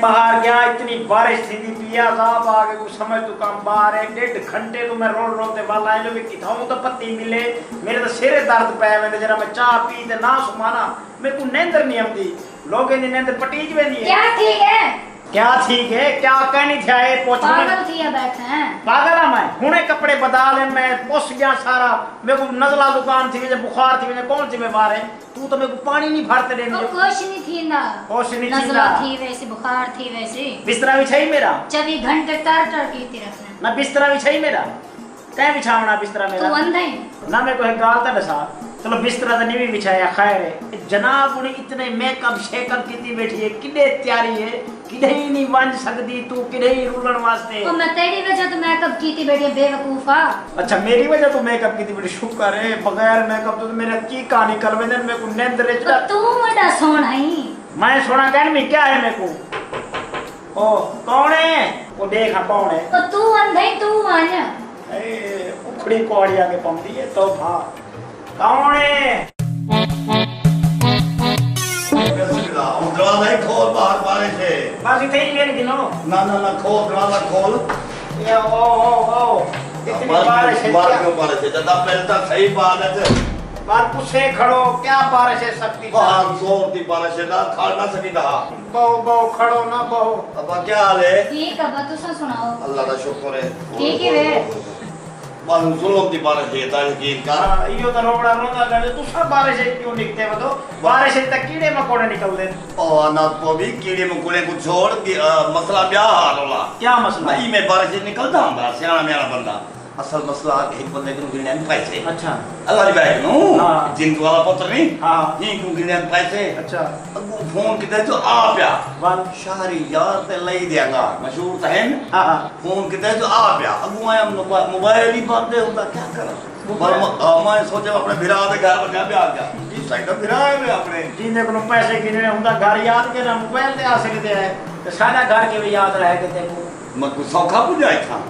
बाहर गया, इतनी बारिश थी पिया साहब आगे कुछ समझ तो काम बाहर है 1.5 घंटे तो मैं रोते वाला है जो भी किताऊं तो पत्ती मिले मेरे तो सिरे दर्द पे मैंने जरा मैं चाह पी ते ना सुमाना मेरे को नींद नहीं आती लोग इन नींद पटीज में नहीं है। क्या ठीक है क्या ठीक है क्या कहनी थी आए पोछ पागल थी बैठे हैं पागल है मैं हुने कपड़े बदल मैं पोछ गया सारा मेरे को नजला दुकान थी मुझे बुखार थी मुझे कौन जिम्मेवार है तू तो मेरे को पानी नहीं भरते देनी कुछ नहीं थी ना कुछ नहीं नजला थी वैसे बुखार थी वैसे बिस्तरा बिछाई मेरा 24 घंटे टर कीती रखना ना बिस्तरा बिछाई मेरा कहीं बिछावना बिस्तरा मेरा तू अंधा है ना मेरे को गाल था दसा चलो बिस्तरा तो नहीं बिछाया खैर है जनाब उन्हें इतने मेकअप शेकअप की बैठी है किडे तैयारी है किडे ही नहीं बन सकती तू किडे ही रुलन वास्ते तो मैं तेरी वजह तो मेकअप की बैठी बेवकूफा। अच्छा मेरी वजह तो मेकअप की बैठी शुक्र है बगैर मेकअप तो मेरा की कहानी कर में मेरे को नींद रे तो तू बड़ा सोना है मैं सोना कहने में क्या है मेरे को ओ कौन है वो देखा कौन है तो तू अंधे तू आया ए उखड़ी कोड़ी आके पमदी है तो भा कौन है दरवाजा ही खोल बाहर बारे से बस इतने ही मेरे दिनों ना खोल दरवाजा खोल ये ओ इतनी बारिश है बाहर क्यों बारिश है जब पहले तक सही बात है बात पूछे खड़ो क्या बारिश है सकती बाहर जोर की बारिश है ना खा ना सकी था बहु खड़ो ना बहु अब क्या हाल है ठीक है तुसा सुनाओ अल्लाह का शुक्र है ठीक है वे बस जुल्म की बारिश है ताकि का यो तो रोबड़ा रोना कर तू सब बारिश है क्यों निकलते हो तो बारिश है तक कीड़े मकोड़े निकलते और ना तो भी कीड़े मकोड़े को छोड़ के मसला क्या हाल होला क्या मसला नहीं मैं बारिश निकलता हूं सियाना मेरा बंदा असल मसला एक बंदे को गिरने में पैसे अच्छा अल्लाह दी बैठ नो हां जिन वाला पुत्र नहीं हां ही को गिरने में पैसे अच्छा अगू फोन किते तो आ पिया वन शारी यार ते लई देगा मशहूर तो है हां फोन किते तो आ पिया अगू आया मोबाइल ही बंद होता क्या करा पर मैं सोचे अपने भिरा दे घर पर जा गया इस साइड का भिरा है अपने जिने को पैसे गिनने हुंदा घर याद के ना मोबाइल ते आ सकते हैं तो सादा घर के भी याद रह के देखो मैं कुछ सौखा बुझाई था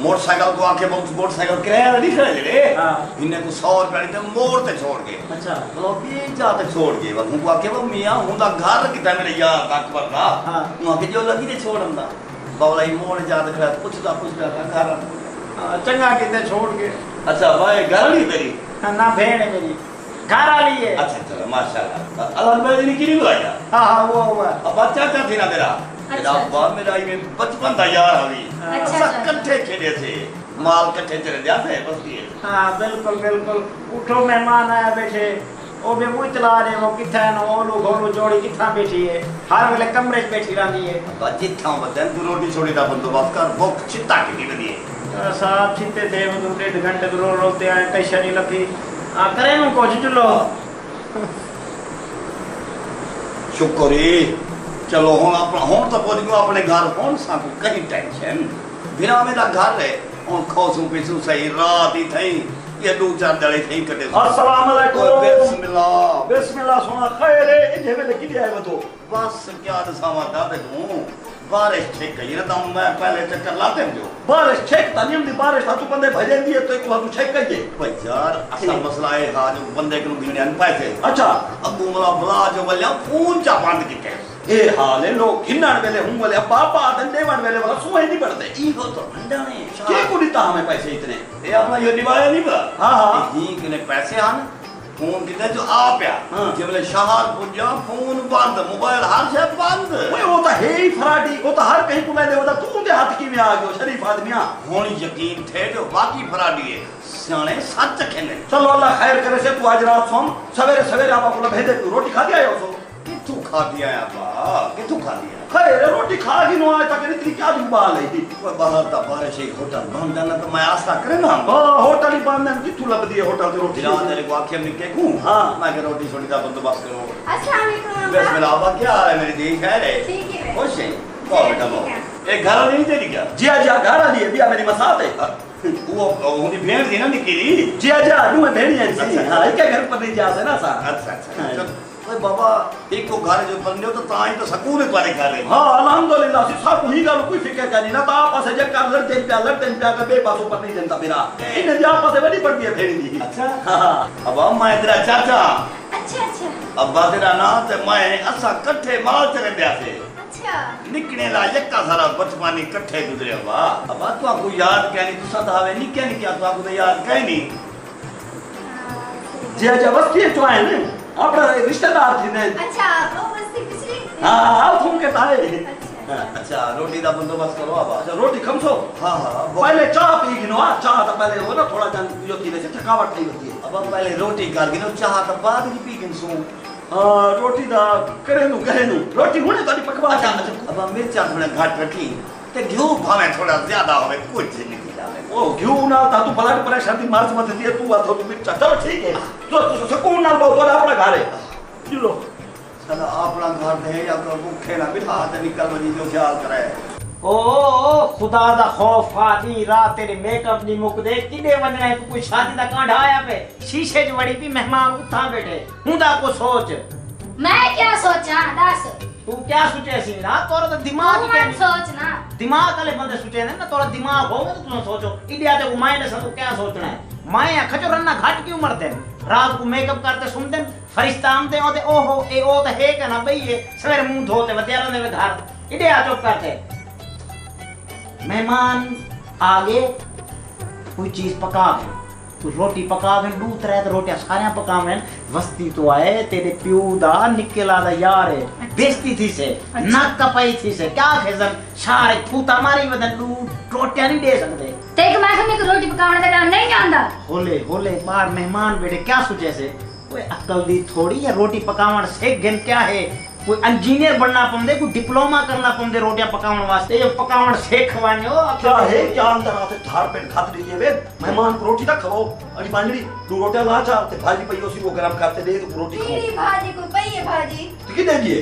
मोटरसाइकिल को आके मोटरसाइकिल किराया नहीं खड़े रे हां इन्हें को 100 रुपए ते मोड़ ते छोड़ के अच्छा तो भी जाते छोड़ के वो को आके वो मियां हुंदा घर किता मेरे यार अकबर दा हां वहां के जो लगी ते छोड़ंदा बावला ही मोड़ जाते खड़ा पूछदा घर चंगा किते छोड़ के अच्छा भाई घर वाली तेरी ना भेड़ है मेरी घर वाली है अच्छा चलो माशाल्लाह अल्लाह मेरे ने की बुलाया हां वो हुआ अब चाचा थी ना तेरा तेरा अब्बा मेरा ही बचपन का यार हवी अच्छा इकट्ठे खेले थे माल इकट्ठे चले जाते बस ये हां बिल्कुल उठो मेहमान आया बैठे ओ बे मुंह चला रहे वो किथा है ओ लोग घोड़ो जोड़ी किथा बैठी है हर वेले कमरे में बैठी रहती है जिथा बदन तू रोटी छोड़ी दा बंदोबस्त कर भूख चित्ता की बनी है साहब चिंते दे मैं 1.5 घंटे तो रोते आए टेंशन नहीं लगी आ करे नु कोशिश चलो शुक्र चलो हुन अपना हुन तो पहुंच गयो अपने घर हुन सा कहीं टेंशन बिना मेरा घर है हुन खोसू पिसू सही रात ही थई ये 2-4 दड़े थई कटे अस्सलाम वालेकुम बिस्मिल्लाह सुना खैर है जे में लगी आए वो तो बस क्या दसावा दादे तू बारिश ठीक है ये तो मैं पहले चक्कर लाते हैं जो बारिश ठीक तनियम दी बारिश था तू बंदे भजन दिए तो एक बार ठीक कहिए भाई यार असल मसला है आज बंदे को गिनने अन पैसे अच्छा अब मला बुला जो बोले फोन चा बंद की के ए हाल है लोग गिनन वेले हूं बोले पापा धंधे वन वेले वाला सोए नहीं पड़ते ई हो तो अंडा ने के को देता हमें पैसे इतने ये अपना ये निभाया नहीं बा हां ही के पैसे आन फोन किते जो आ पिया जे बोले शहर पुजा फोन बंद मोबाइल हर से बंद ओए वो तो है ही फराडी वो तो हर कहीं को मैं दे तू दे हाथ की में आ गयो शरीफ आदमिया हुन यकीन थे जो बाकी फराडी है सियाने सच कहने चलो अल्लाह खैर करे से तू आज रात सोम सवेरे सवेरे आप को भेजे तू रोटी खा के आयो सो किथु खा दिया बा किथु खा दिया खैर रोटी खा ही नो आए तक इतनी क्या जुबाल है कोई बाहर ता बारिश ही होटल बंद ना तो मैं आस्था करे ना हां होटल ही बंद है किथु लब दिए होटल से रोटी दिला तेरे को आंखें में के कहूं हां मैं के रोटी छोड़ी दा बंदोबस्त करो अस्सलाम वालेकुम बिस्मिल्लाह बा क्या हाल है मेरी दी खैर है ठीक है खुश है को बेटा वो एक घर नहीं तेरी क्या जी जी घर वाली है बिया मेरी मसात है वो उनकी भेड़ थी ना निकली जी नु भेड़ी है जी हां एक घर पर नहीं जा से ना सा अच्छा ओए बाबा एक को घर जो बंदे तो ताई तो सकून वाले घर है हां अल्हम्दुलिल्लाह से सब ही गल कोई फिक्र करनी ना आप पास जे कर लड़ते प्या का बेबासो पर नहीं जनता मेरा इने जा पास बड़ी पड़ती है भेड़ी दी अच्छा हां अब मैं तेरा चाचा अच्छा अब तेरा ना ते मैं असा इकट्ठे माल चले गया थे अच्छा अच्छा निकने ला यक्का सारा बचपन इकट्ठे गुजरे वा अब तो आपको याद कहनी तू सदावे नहीं कहनी क्या तो आपको तो याद कहनी जी अच्छा बस ये तो है ना अपना रिश्तेदार थी ने अच्छा वो बस्ती पिछली हां तुम के ताए अच्छा रोटी का बंदोबस्त करो अब अच्छा रोटी खमसो हाँ हाँ पहले चाह पी गिनो चाह तो पहले हो ना थोड़ा जन जो थी वैसे थकावट नहीं होती है अब पहले रोटी कर गिनो चाह तो बाद में पी गिन सो रोटी दा करे नु रोटी हुने तो पकवा अच्छा अब मिर्चा थोड़ा घाट रखी ते घिऊ भावे थोड़ा ज्यादा होवे कुछ नहीं डाले ओ घिऊ ना ता तू पलट परेशान थी मार्च मत दिए तू आ थोड़ी मिर्चा चलो ठीक है तो सुकून नाल बहुत अपना घर है लो चलो अपना घर दे या तो भूखे ना बिठा ते निकल वनी जो ख्याल करे ओ खुदा दा खौफ आदी रात तेरे मेकअप नी मुक दे किदे वनना है कोई शादी दा कांड आया पे शीशे च वड़ी भी मेहमान उठा बैठे हुंदा को सोच मैं क्या सोचा दस तू क्या सोचे सी ना तोरा तो दिमाग तू क्या मत सोचना दिमाग वाले बंदे सोचे ना तोरा दिमाग होगा तो तुम सोचो इंडिया ते घुमाए ने सब क्या सोचना है माया खजो रन्ना घाट क्यों मरते रात को मेकअप करते सुनते फरिश्ता आमते होते ओहो ए ओ तो है ना भाई ये सवेरे मुंह धोते वत्यारा ने घर इंडिया चुप करते मेहमान आगे कोई चीज पका दे कोई रोटी पका दे दूध रहे तो रोटियां सारियां पका में वस्ती तो आए तेरे प्यू दा निकला दा यार है बेइज्जती थी से नाक कपाई थी से क्या खेजन सारे फूटा मारी वदन दूध रोटियां नहीं दे सकते तेरे को मैं कहने को रोटी पकाने का काम नहीं जानता होले होले बाहर मेहमान बैठे क्या सोचे से कोई अक्ल दी थोड़ी या रोटी पकावन सीख गन क्या है कोई इंजीनियर बनना पौंदे कोई डिप्लोमा करना पौंदे रोटियां पकावन वास्ते ये पकावन सीखवाने हो क्या है क्या अंतर आते धार पे खाते रहिए वे मेहमान को रोटी तक खाओ अरे बांजड़ी तू रोटी ला चाहते भाजी पई उसी को गरम करते दे तो रोटी खाओ मेरी भाजी को पई है भाजी तो की दे दिए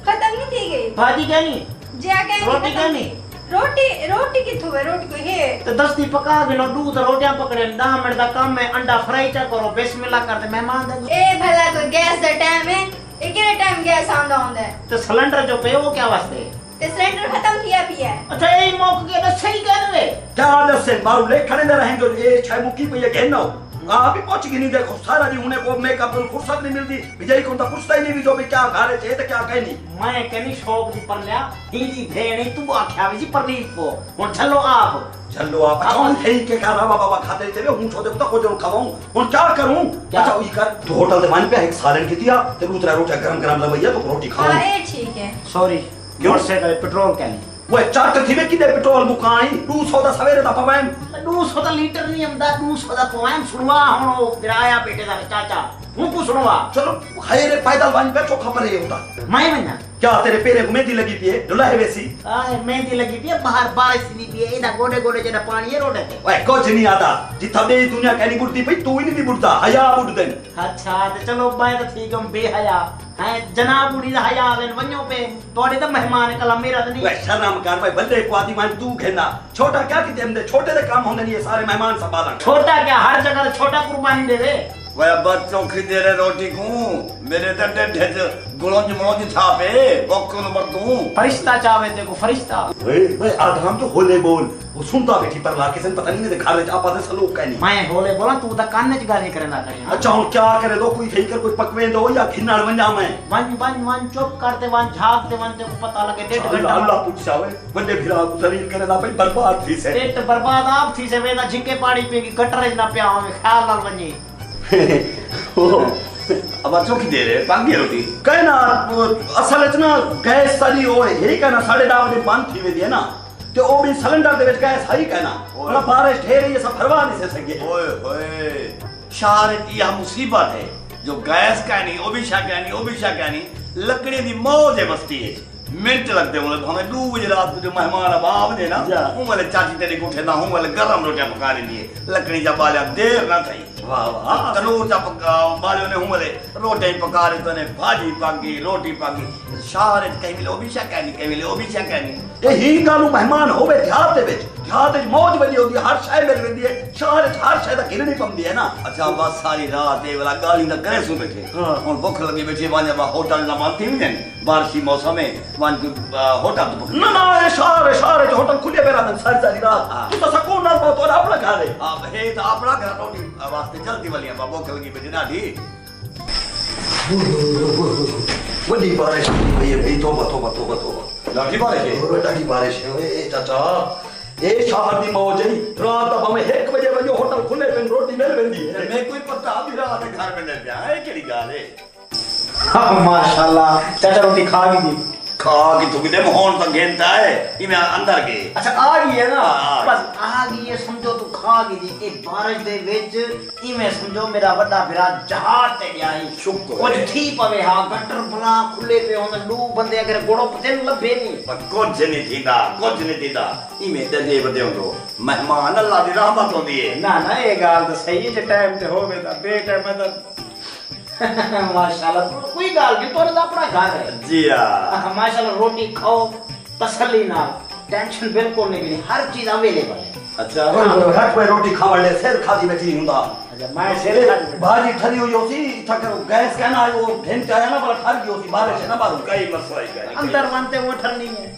खत्म नहीं थी गई भाजी क्या नहीं जा के रोटी क्या नहीं रोटी रोटी किथु है रोटी कोई है तो 10 दी पका के नो दूध रोटियां पकड़े 10 मिनट दा काम में अंडा फ्राई चा करो बिस्मिल्लाह करते मेहमान दे ए भला कोई गैस दा टाइम है एक टाइम गैस आंदा होंदा है तो सिलेंडर जो पे वो क्या वास्ते ते सिलेंडर खत्म किया पिया है अच्छा यही मौके के तो सही कह रहे क्या हाल से मारू ले खड़े न रहेंगे ये छह मुकी पे ये कहना आप ही पहुंच गई नहीं देखो सारा दी उन्हें को मेकअप को फुर्सत नहीं मिलती विजय को तो पूछता ही नहीं भी जो भी क्या घारे छे तो क्या कहनी मैं कहनी शौक दी पर लिया हिंदी भेणी तू आख्या विजी परनीत को हुन चलो आप चलो आप अच्छा थे के का बाबा बाबा खाते थे हूं छोटे तो को जो खाऊं और क्या करूं अच्छा ये कर तो होटल दे मान पे एक सालन की दिया ते दूसरा रोटी गरम गरम लवैया तो रोटी खाऊं हां ए ठीक है सॉरी क्यों से पेट्रोल क्या नहीं वो चाट थी में किदे पेट्रोल मुकाई 200 दा सवेरे दा पवाम 200 दा लीटर नहीं हमदा 200 दा पवाम सुनवा हुन किराया बेटे दा चाचा हूं को सुनवा चलो खैर पैदल वन पे चोखा पर ये होता मैं मन्ना क्या तेरे पेरे को मेहंदी लगी थी डुला है वैसी आए मेहंदी लगी थी बाहर बारिश नहीं थी इधर गोडे गोडे जेड़ा पानी है रोडे पे ओए कुछ नहीं आता जिथा बे दुनिया कहनी बुढ़ती भाई तू ही नहीं बुढ़ता हया बुढ़ देन अच्छा तो चलो मैं तो ठीक हम बेहया है जनाब बुढ़ी दा हया आवन वन्यो पे तोड़े तो मेहमान कला मेरा तो नहीं ओए शर्म कर भाई बल्ले को आदि मान तू कहना छोटा क्या कि हम दे छोटे दे काम होंदे नहीं ये सारे मेहमान संभालन छोटा क्या हर जगह छोटा कुर्बानी दे दे वह बच्चों की तेरे रोटी को मेरे डंडे ढेज गुलोंज मोंज छापे बक्को न मरदू फरिश्ता चावे देखो फरिश्ता ओए आधाम तो होले बोल वो सुनता बैठी पर ला किसन पता नहीं दिखा रहे आपा दे सलोक कहनी मैं होले बोला तू दा कान च गाली करना करे अच्छा और क्या करे दो कोई सही कर कोई पकवे दो या खिन्नाड़ बन जा मैं वन चुप करते वन झांकते वन ते पता लगे 1.5 घंटा अल्लाह पूछावे बंदे फिरा जलील करे ना भाई बर्बाद थी से पेट बर्बाद आप थी से वेदा झिंके पाड़ी पे की गटर ना पिया हमें ख्याल नाल वनी अब बच्चों की दे रहे पांगी रोटी कहना असल च ना गैस सारी ओ यही कहना 10:30 बजे बंद थी वेदी है ना ते ओ भी सिलेंडर दे विच गैस है कहना और बारिश ढेर ये सब भरवा नहीं से सके ओए होए शहर की यह मुसीबत है जो गैस कहनी ओबिशा कहनी ओबिशा कहनी लकड़ी दी मौज है बस्ती है मिनट लगते बोले तो हमें 2 बजे रात को जो मेहमान अब आवने ना हूं वाले चाची तेरे को उठे ना हूं वाले गरम रोटियां पका रही है लकड़ी जा बाल्या देर ना थई वाह वाह तनूर जा पका बालियों ने हूं वाले रोटी पका रहे तो ने भाजी पाकी रोटी पाकी शहर कहीं मिले ओबिशा कहनी कहीं मिले ओबिशा कहनी ये ही गालू मेहमान होवे ध्यान दे विच ध्यान दे मौज बनी होती हर शय मिल रही है शहर हर शय दा गिरनी पमदी है ना अच्छा बस सारी रात ये वाला गाली ना करे सु बैठे और भूख लगी बैठे वाने होटल ना मानती भी नहीं बारिशी मौसम में वन होटल तो ना ना ये शहर होटल खुले पे रहन सारी रात तू तो सुकून ना बहुत और अपना घर है अब हे तो अपना घर रोटी वास्ते जल्दी वाली है भूख लगी बैठे ना ढी बड़ी बारिश हुई है भाई तौबा तौबा तौबा तौबा ॾाढी बारिश है। ओए ॾाढी बारिश है ओए चाचा ए शहर दी मौज है रात दा भाਵੇਂ 1 बजे वञो होटल खुले पे रोटी मिल वेंदी है मैं कोई पता भी रात के घर में न पिया है केड़ी गाल है। हाँ माशाल्लाह चाचा रोटी खा भी दी। खा कि तू किते मोहन तो गेंदा है ये मैं अंदर गए। अच्छा आ गई है ना हाँ, बस आ गई है समझो तू खा गई थी ए बारिश दे विच इवें समझो मेरा बड़ा भरा जहाज ते गया ही शुक्र कुछ है। थी पवे हां गटर बला खुले पे होंदे लू बंदे अगर गोड़ो पते लभे नहीं पर कुछ नहीं थींदा ये में दे बदे होंदो मेहमान अल्लाह दी रहमत होंदी है। ना ना ये गाल तो सही है जे टाइम ते होवे ता बे टाइम में तो माशाल्लाह कोई गाल नहीं तोरे दा अपना घर है। जी हां माशाल्लाह रोटी खाओ तसल्ली ना टेंशन बिल्कुल नहीं लेनी हर चीज अवेलेबल है। अच्छा हट पे रोटी खावण ले सिर खादी बैठी हुंदा अच्छा मैं सिर खा भाजी ठरी हुई होसी थक गैस कहना वो ढेन चाहे ना बड़ा ठर गई होसी बारिश है ना बारू कई मसला ही है। अंदर बनते वो ठरनी है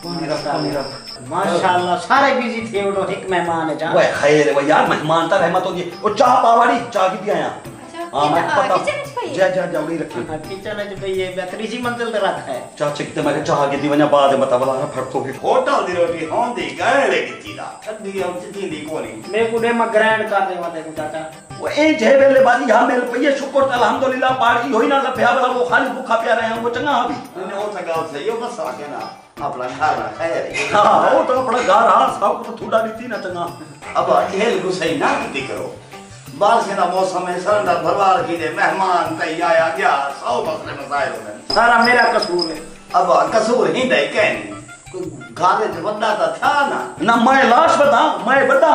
पानी रख माशाल्लाह सारे बिजी थे वो एक मेहमान है जा ओए खैर वो यार मेहमान ता रहमत होगी वो चाह पावाड़ी चाह की आया हां मैं पता जा जा जा उड़ी रखी किचन है भई ये तीसरी मंजिल ते रखा है चाचा किते मैं चाह की दी वना बाद में बता बला फट तो होटल दी रोटी होंदी गले की चीदा ठंडी हम चींदी कोनी मैं कुडे में ग्रैंड कर दे मते को चाचा वो ए जे वेले बाजी हां मिल पई शुक्र त अल्हम्दुलिल्लाह पाड़ी होई ना लफया वाला वो खाली भूखा प्या रहे हैं वो चंगा भी मैंने वो सगाव से यो बस आके ना अपना खाना खैर हां वो तो अपना घर हां सब कुछ थोड़ा दी ना चंगा अब खेल गुस्से ना की करो बारिश का मौसम है सिलेंडर भरवा रखी दे मेहमान कहीं आया गया 100 मसले मसाइल हो गए सारा मेरा कसूर है अब कसूर ही दे कहनी घाले च वड्डा ता था ना मैं लाश बता मैं बता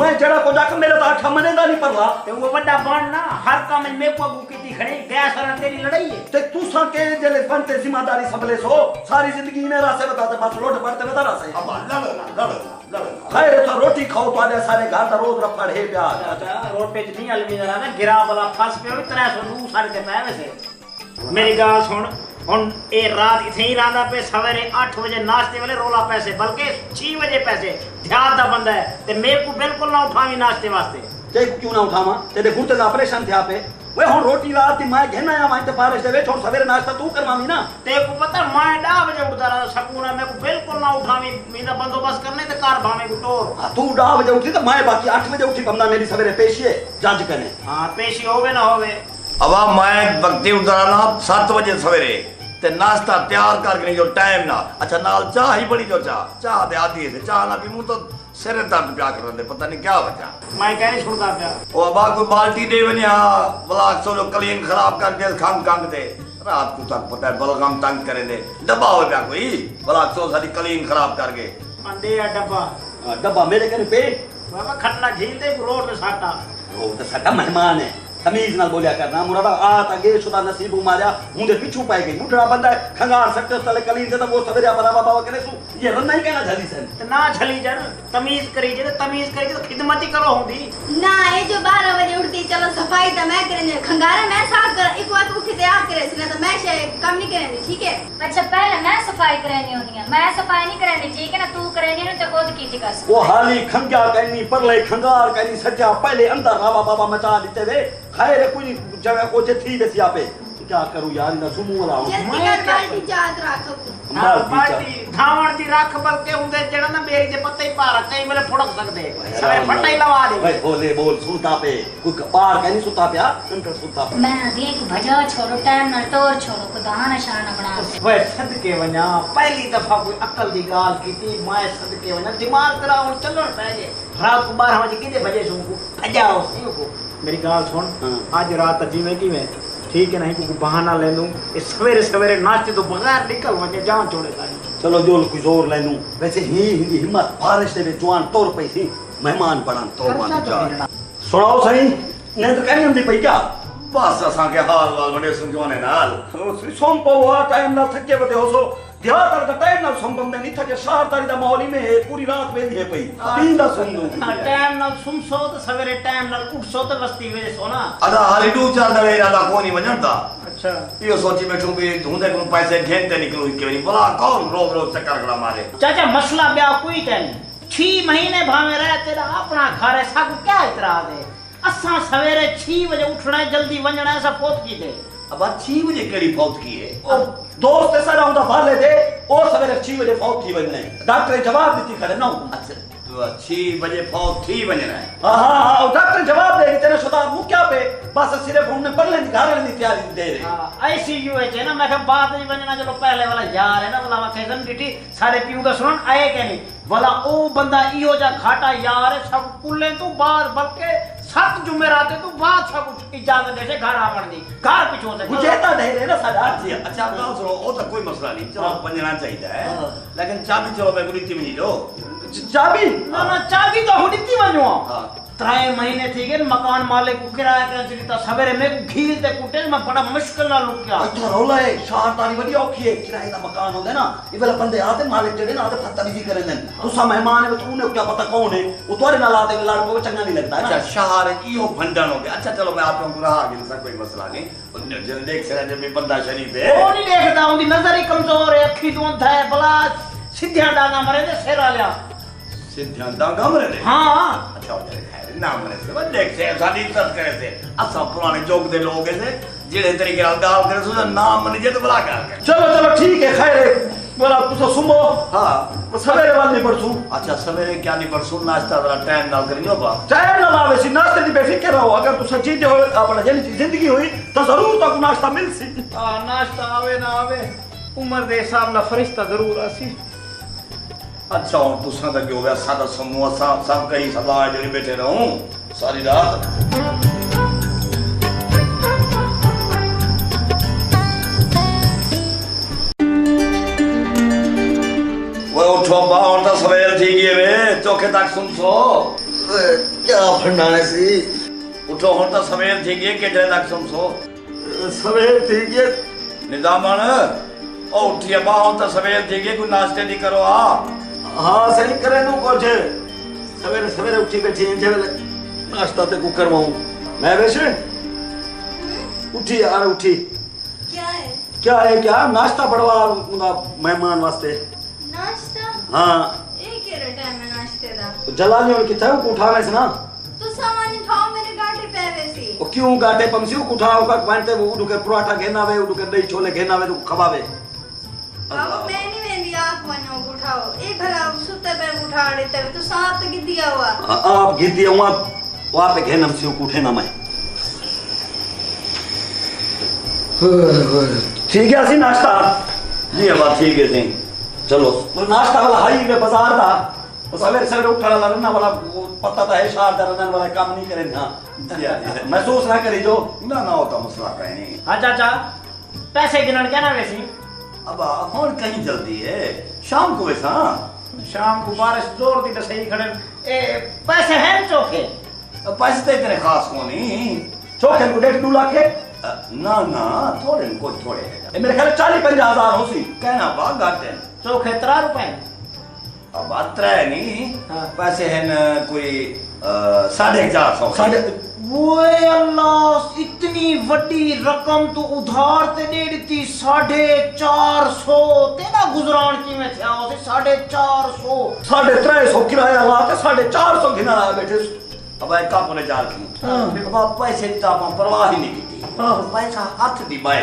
मैं जड़ा को जाकर मेरे तो आठा मनेगा नहीं परला ते वो बड़ा बन ना हर काम में को कितनी खड़ी गैस और तेरी लड़ाई है ते तू सा के जले बनते जिम्मेदारी सबले सो सारी जिंदगी में रासे बताते बस लोट पड़ते बता रासे अब लड़ना खैर तो रोटी खाओ तो सारे घर दा रोज रफड़ है प्यार चाचा रोटे च नहीं अलमी जरा ना गिरा वाला फंस पे 300 साढ़े ते पै वैसे मेरी गाल सुन हुन ए रात इथे ही रांदा पे सवेरे 8 बजे नाश्ते वाले रोला पैसे बल्कि 6 बजे पैसे ध्यान दा बंदा है ते मेरे को बिल्कुल ना उठावी नाश्ते वास्ते ते क्यों ना उठावा तेरे गुर्दे दा ऑपरेशन थया पे वे हुन रोटी रात दी मैं घेना या मैं ते बारिश दे वेच हुन सवेरे नाश्ता तू करवावी ना ते को पता मैं 10 बजे उठदा रहा सकूना मेरे को बिल्कुल ना उठावी मेरा बंदोबस्त करने ते कार भावे को टोर तू 10 बजे उठी तो मैं बाकी 8 बजे उठी बंदा मेरी सवेरे पेशी है जज करने हां पेशी होवे ना होवे अब मैं वक्ती उतरा ना 7 बजे सवेरे ते नाश्ता तैयार करके जो टाइम ना अच्छा नाल चाह ही बड़ी जो चाह दे आती है चाह ना भी मुंह तो सिर दर्द प्या कर दे पता नहीं क्या वजह मैं कह नहीं सुनता क्या ओ अबा कोई बाल्टी दे वने ब्लॉक सो क्लीन खराब कर दे खंग दे रात को तक पता है बलगम तंग करे दे डब्बा हो गया कोई ब्लॉक सो सारी क्लीन खराब कर गए अंडे या डब्बा मेरे कने पे बाबा खटना झील दे रोड पे साटा वो तो सका मेहमान है तमीज नाल बोलिया करना मुरादा आ तगे शुदा नसीब मारिया मुंदे पिछू पाई गई मुठड़ा बंदा खंगार सकते तले कलीन से तो वो सवेरे बराबर बाबा करे सु ये रन नहीं कहना झली से तो ना झली जन तमीज करी जे तमीज करी तो खिदमत ही करो होंदी ना ये जो 12 बजे उठती चलो सफाई तो मैं करेंगे खंगारा मैं साफ कर एक बार उठी तैयार करे ना तो मैं काम नहीं करेंगे ठीक है। अच्छा पहले मैं सफाई करानी होनी है मैं सफाई नहीं करानी ठीक है ना तू करानी ना तो खुद की कर सकती वो हाली खंगा कहनी परले खंगार कहनी सजा पहले अंदर रावा बाबा मचा देते वे खैर कोई जगह को जे थी बेसिया पे क्या करूं यार ना सुमू वाला जल्दी कर बाल्टी याद रखो बाल्टी धावण दी रख बल्कि हुंदे जेड़ा ना बेरी दे पत्ते ही पार कई मेरे फुड़क सकदे सारे फट्टा ही लवा दे भाई बोले बोल सुता पे कोई पार कहनी सुता पे अंदर सुता पे मैं देख भजा छोड़ो टाइम ना टोर छोड़ो को दाना शाना बना वे सदके वना पहली दफा कोई अकल दी गाल कीती मैं सदके वना दिमाग तेरा हुन चलण पै जे रात को 12 बजे किते बजे सु को भजाओ सी को मेरी गाल सुन आज रात जीवे की में ठीक है नहीं को बहाना ले लूं इस सवेरे सवेरे नाश्ते तो बगैर निकल वने जान छोड़े सारी चलो जो कोई जोर ले लूं वैसे ही हिंदी हिम्मत बारिश दे जवान तौर पे सी मेहमान बणन तो मान जा सुनाओ सही ने तो कहनी हुंदी पई क्या बस असा के हाल वाल बने समझोने नाल सोम पवा टाइम ना थके बते हो सो ध्यान कर टाइम ना सोम में नहीं थके सार तारी दा माहौल में है पूरी रात वेंदी है पई नींद सुन लूं टाइम ना सुन सो तो सवेरे टाइम ना उठ सो तो बस्ती वे सोना अदा हाली 2-4 दवे रादा कोनी वणदा अच्छा यो सोची बैठो भी धुंदे को पैसे घेनते निकलो के वनी भला कौन रोज चक्कर खड़ा मारे चाचा मसला ब्या कोई नहीं 6 महीने भावे रहे तेरा अपना घर है सब क्या इतराज है असा सवेरे 6 बजे उठना है जल्दी वंजना है सब पोत की दे अब 6 बजे केड़ी फौत की है ओ दोस्त सर आउंदा फाले दे ओ सवेरे 6 बजे फौत थी वने डॉक्टर जवाब दी खड़े ना अच्छा तो 6 बजे फौत थी वजना है हां डॉक्टर जवाब दे तेरे सदा मुंह क्या पे बस सिर्फ हमने पढ़ने की घर की तैयारी दे रहे हां आईसीयू है ना मैं कहा बात नहीं बनना चलो पहले वाला यार है ना वाला कैसन डिटी सारे पीऊ दा सुन आए के नहीं वाला ओ बंदा इहो जा घाटा यार है सब कुल्ले तू बाहर बल्कि 7 जुमेरात तू बाद सब इजाजत दे से घर आवण दी घर पिछो से मुझे ता दे रहे ना सारा जी अच्छा आप गाँव सुनो वो तो कोई मसला नहीं चलो पंजना चाहिए है लेकिन चाबी चलो मैं गुरीती में लो चाबी ना चाबी तो हुडी वणो हाँ 3 महीने थी गए मकान मालिक को किराया के चलीता सवेरे में घील ते कुटे मैं बड़ा मुश्किल ना लुकिया अच्छा रोला है शहर तारी बड़ी औखी है किराए का मकान होंदा ना ये वाला बंदे आते मालिक चढ़े ना आते फत्तरीजी करे देन तुसा मेहमान है तूने क्या पता कौन है वो तोरे नाल आते लड़ को चंगा नहीं लगता है अच्छा शहर इहो भंडन हो गया अच्छा चलो मैं आपको रहा कि ऐसा कोई मसला नहीं जल्दी देख से जब भी बंदा शरीफ है वो नहीं देखता उनकी नजर ही कमजोर है अखी धुंध है भला सीधा डांगा मरे ते सिर आलिया सीधा डांगा मरे हां अच्छा हो जाए नाम मरे से बस देख से साडी इज्जत करे से असा पुराने जोग दे लोग से जेड़े तरीके नाल गाल करे सो नाम मनी जे तो भला कर चलो चलो ठीक है खैर है बोला तुसा सुमो हां सवेरे वाली परसू अच्छा सवेरे क्या नहीं परसों नाश्ता जरा टाइम नाल करियो बा टाइम ना लावे सी नाश्ते दी बेफिक्र रहो अगर तुसा चीज हो अपना जिंदगी हुई तो जरूर तक नाश्ता मिल सी हां नाश्ता आवे ना आवे उम्र दे हिसाब ना फरिश्ता जरूर आसी अच्छा और दूसरा तक हो गया सादा समूह सब कहीं सदा जड़ी बैठे रहूं सारी रात वो उठो बा और तो सवेर थी गई वे चौके तक सुन सो क्या फंडाने सी उठो और तो सवेर थी गई केटरे तक सुन सो सवेरे ठीक है निजामन ओ उठिए बा और तो सवेर थी गई कोई नाश्ते नहीं करो आ हाँ सही करे नु कुछ सवेरे सवेरे उठी बैठी हैं जब नाश्ता ते को करवाऊं मैं वैसे उठी यार उठी क्या है क्या नाश्ता बढ़वा उनका मेहमान वास्ते नाश्ता हाँ एक ही टाइम में नाश्ते दा तो जलाली और किथे को उठावे से ना तो सामान उठाओ मेरे गाटे पे वैसी ओ क्यों गाटे पंसी को उठाओ का बनते वो उड़ के पराठा घेना वे उड़ के दही छोले घेना वे तो खवावे बाबू मैं नहीं वेंदी आप वनो उठाओ एक भला सुते पे उठा देते तो सांप तक दिया हुआ आप गिद्दी वहां पे घेनम से उठे ना मैं ठीक है सी नाश्ता जी अब ठीक है सही चलो तो नाश्ता वाला हाई में बाजार था तो सवेरे सवेरे उठा वाला रन्ना वाला पता था है शार दा रन्ना वाला काम नहीं करे हां महसूस ना करे जो ना ना होता मसला कहीं नहीं हां चाचा पैसे गिनन क्या ना वैसी अब और कहीं जल्दी है शाम को वैसा शाम को बारिश जोर दी तो सही खड़े ए पैसे हैं चोखे पैसे तो इतने खास को नहीं चोखे को 1.5 लाख है ना ना थोड़े को थोड़े है मेरे ख्याल 40-50 हजार हो सी कहना बात गाते चोखे 3 रुपए अब अत्र है नहीं हाँ। पैसे हैं न कोई 450 साढ़े वो अल्लाह इतनी बड़ी रकम तो उधार ते दे दी 450 तेरा गुजरान की में था उसे 450 350 किराया ला के 450 गिना बैठे अब एक का पुने जार की अब पैसे की तो आप परवाह ही नहीं की पैसा हाथ दी बाय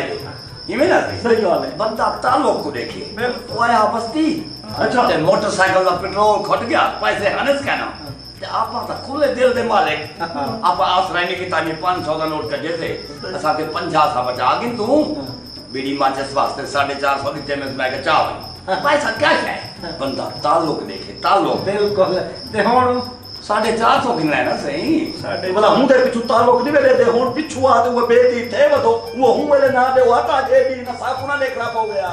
ये मेरा सही बात है बंदा तालोक को देखिए वो आया बस्ती अच्छा ते मोटरसाइकिल का पेट्रोल खट गया पैसे हनस का ना ते आप तो खुले दिल दे मालिक आप आश्रय की तानी 500 का नोट कर देते असा के 50 सा बचा गिन तू बीड़ी माचिस वास्ते 450 की तेमस मैं के चाव पैसा क्या है बंदा ताल्लुक देखे ताल्लुक बिल्कुल ते हुन 450 गिन लेना सही बोला हूं दे पिछु ताल्लुक नहीं वेले दे हुन पिछु आ वो बेटी थे वो वो हूं वेले ना दे वाता जे भी ना साकुना ले खराब हो गया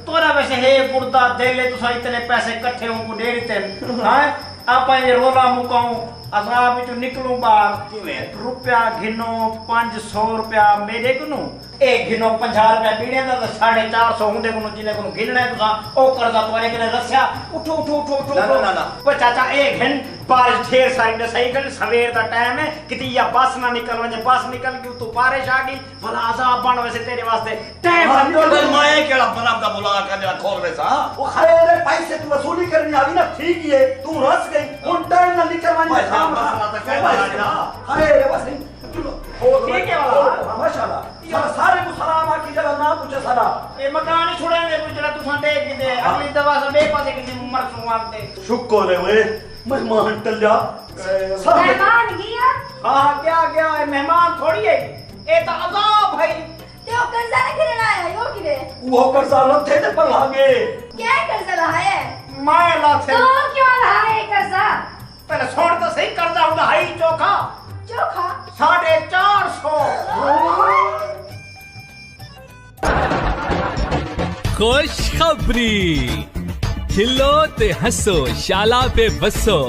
तोरा वैसे हे बुर्दा दे ले तो इतने पैसे इकट्ठे हो को दे देते हां आप ये रोला मुकाऊं असा बिचो निकलूं बाहर किवें रुपया गिनो 500 रुपया मेरे को ए गिनो 50 रुपया बीड़े दा 450 हुंदे को जिने को गिनना है तुसा ओ करदा तोरे के रस्या उठो उठो उठो उठो ना पर चाचा एक घन बारिश ढेर सारी ने सही कर सवेर दा टाइम है किती या बस ना निकल वने बस निकल गई तो बारिश आ गई भला अजाब बन वैसे तेरे वास्ते टाइम पर मैं केड़ा बराबर दा बुला कर जा खोल वैसा वो खैर पैसे तू वसूली करनी आ ना ठीक ही है तू रस गई उन टाइम ना निकलवानी काम हाय रे बस ठीक है वाला माशाल्लाह सारे शुक्र है वे मेहमान टल जा सब मेहमान गया हाँ क्या क्या है मेहमान थोड़ी है ये तो अजाब है ते ओ कर्जा न करे लाया यो किरे वो कर्जा लथे ते पर लागे क्या कर्जा लाया मैं लाथे तो क्यों लाए कर्जा पहले छोड़ तो सही कर्जा होगा हाई चोखा चोखा 450 खुशखबरी खिलो ते हंसो शाला पे बसो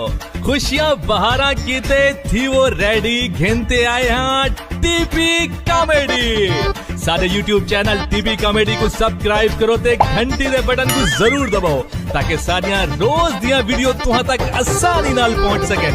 खुशियां बहारा कीते थी वो रेडी घेनते आए हैं टीपी कॉमेडी सारे YouTube चैनल टीपी कॉमेडी को सब्सक्राइब करो ते घंटी दे बटन को जरूर दबाओ ताकि सारियां रोज दियां वीडियो तुहां तक आसानी नाल पहुंच सकन।